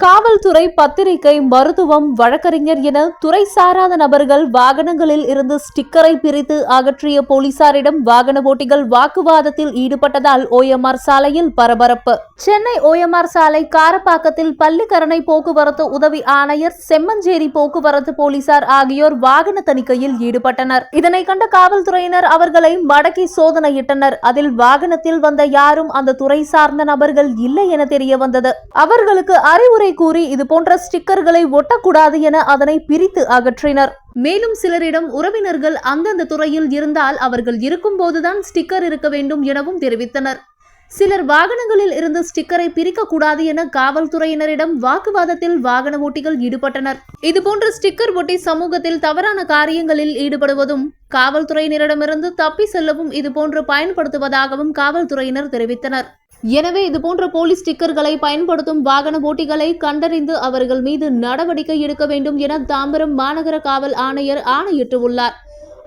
காவல்துறை, பத்திரிகை, மருத்துவம், வழக்கறிஞர் என துறை சாராத நபர்கள் வாகனங்களில் இருந்து ஸ்டிக்கரை பிரித்து அகற்றிய போலீசாரிடம் வாகன ஓட்டிகள் வாக்குவாதத்தில் ஈடுபட்டதால் ஓஎம்ஆர் சாலையில் பரபரப்பு. சென்னை ஓஎம்ஆர் சாலை காரப்பாக்கத்தில் பள்ளிக்கரணை போக்குவரத்து உதவி ஆணையர், செம்மஞ்சேரி போக்குவரத்து போலீசார் ஆகியோர் வாகன தணிக்கையில் ஈடுபட்டனர். இதனை கண்ட காவல்துறையினர் அவர்களை மடக்கி சோதனையிட்டனர். அதில் வாகனத்தில் வந்த யாரும் அந்த துறை சார்ந்த நபர்கள் இல்லை என தெரிய வந்தது. அவர்களுக்கு அறிவுரை கூறி இதுபோன்ற ஸ்டிக்கர்களை ஒட்டக்கூடாது என அதனை பிரித்து அகற்றினர். மேலும் சிலரிடம் உறவினர்கள் அந்தந்த துறையில் இருந்தால் அவர்கள் இருக்கும் போதுதான் ஸ்டிக்கர் இருக்க வேண்டும் எனவும் தெரிவித்தனர். சிலர் வாகனங்களில் இருந்து ஸ்டிக்கரை பிரிக்க கூடாது என காவல்துறையினரிடம் வாக்குவாதத்தில் வாகன ஓட்டிகள் ஈடுபட்டனர். இதுபோன்ற ஸ்டிக்கர் ஒட்டி சமூகத்தில் தவறான காரியங்களில் ஈடுபடுவதும், காவல்துறையினரிடமிருந்து தப்பி செல்லவும் இதுபோன்று பயன்படுத்துவதாகவும் காவல்துறையினர் தெரிவித்தனர். எனவே இதுபோன்ற போலி ஸ்டிக்கர்களை பயன்படுத்தும் வாகன ஓட்டிகளை கண்டறிந்து அவர்கள் மீது நடவடிக்கை எடுக்க வேண்டும் என தாம்பரம் மாநகர காவல் ஆணையர் ஆணையிட்டுள்ளார்.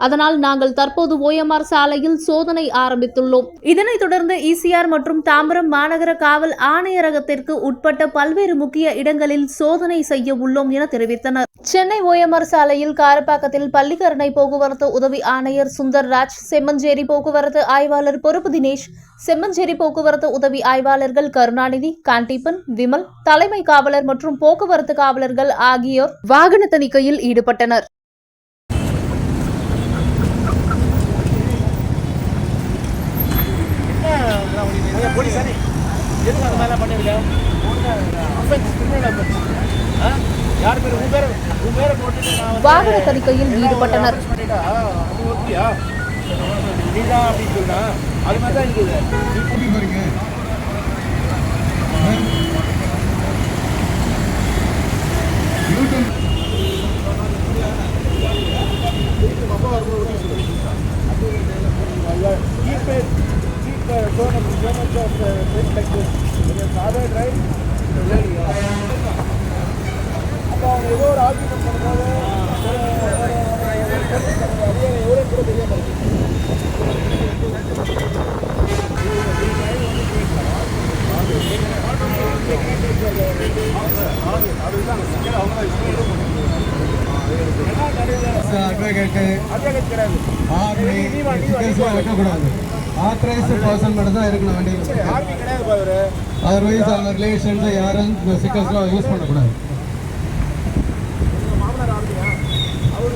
அதனால் நாங்கள் தற்போது ஓஎம்ஆர் சாலையில் சோதனை ஆரம்பித்துள்ளோம். இதனைத் தொடர்ந்து இசிஆர் மற்றும் தாம்பரம் மாநகர காவல் ஆணையரகத்திற்கு உட்பட்ட பல்வேறு முக்கிய இடங்களில் சோதனை செய்ய உள்ளோம் என தெரிவித்தனர். சென்னை ஓஎம்ஆர் சாலையில் காரப்பாக்கத்தில் பள்ளிக்கரணை போக்குவரத்து உதவி ஆணையர் சுந்தர்ராஜ், செம்மஞ்சேரி போக்குவரத்து ஆய்வாளர் பொறுப்பு தினேஷ், செம்மஞ்சேரி போக்குவரத்து உதவி ஆய்வாளர்கள் கருணாநிதி, காண்டீபன், விமல், தலைமை காவலர் மற்றும் போக்குவரத்து காவலர்கள் ஆகியோர் வாகன தணிக்கையில் ஈடுபட்டனர். வாகன தணிக்கையில் ஈடுபட்டனர். ஆத்தரைஸ்டு பர்சன் மட்டும் தான் இருக்கணும் வண்டியில். அதர்வைஸ் அவங்க ரிலேஷன்ஸ் யாரும் இந்த ஸ்டிக்கர்ஸ்லாம் யூஸ் பண்ணக்கூடாது. அவர்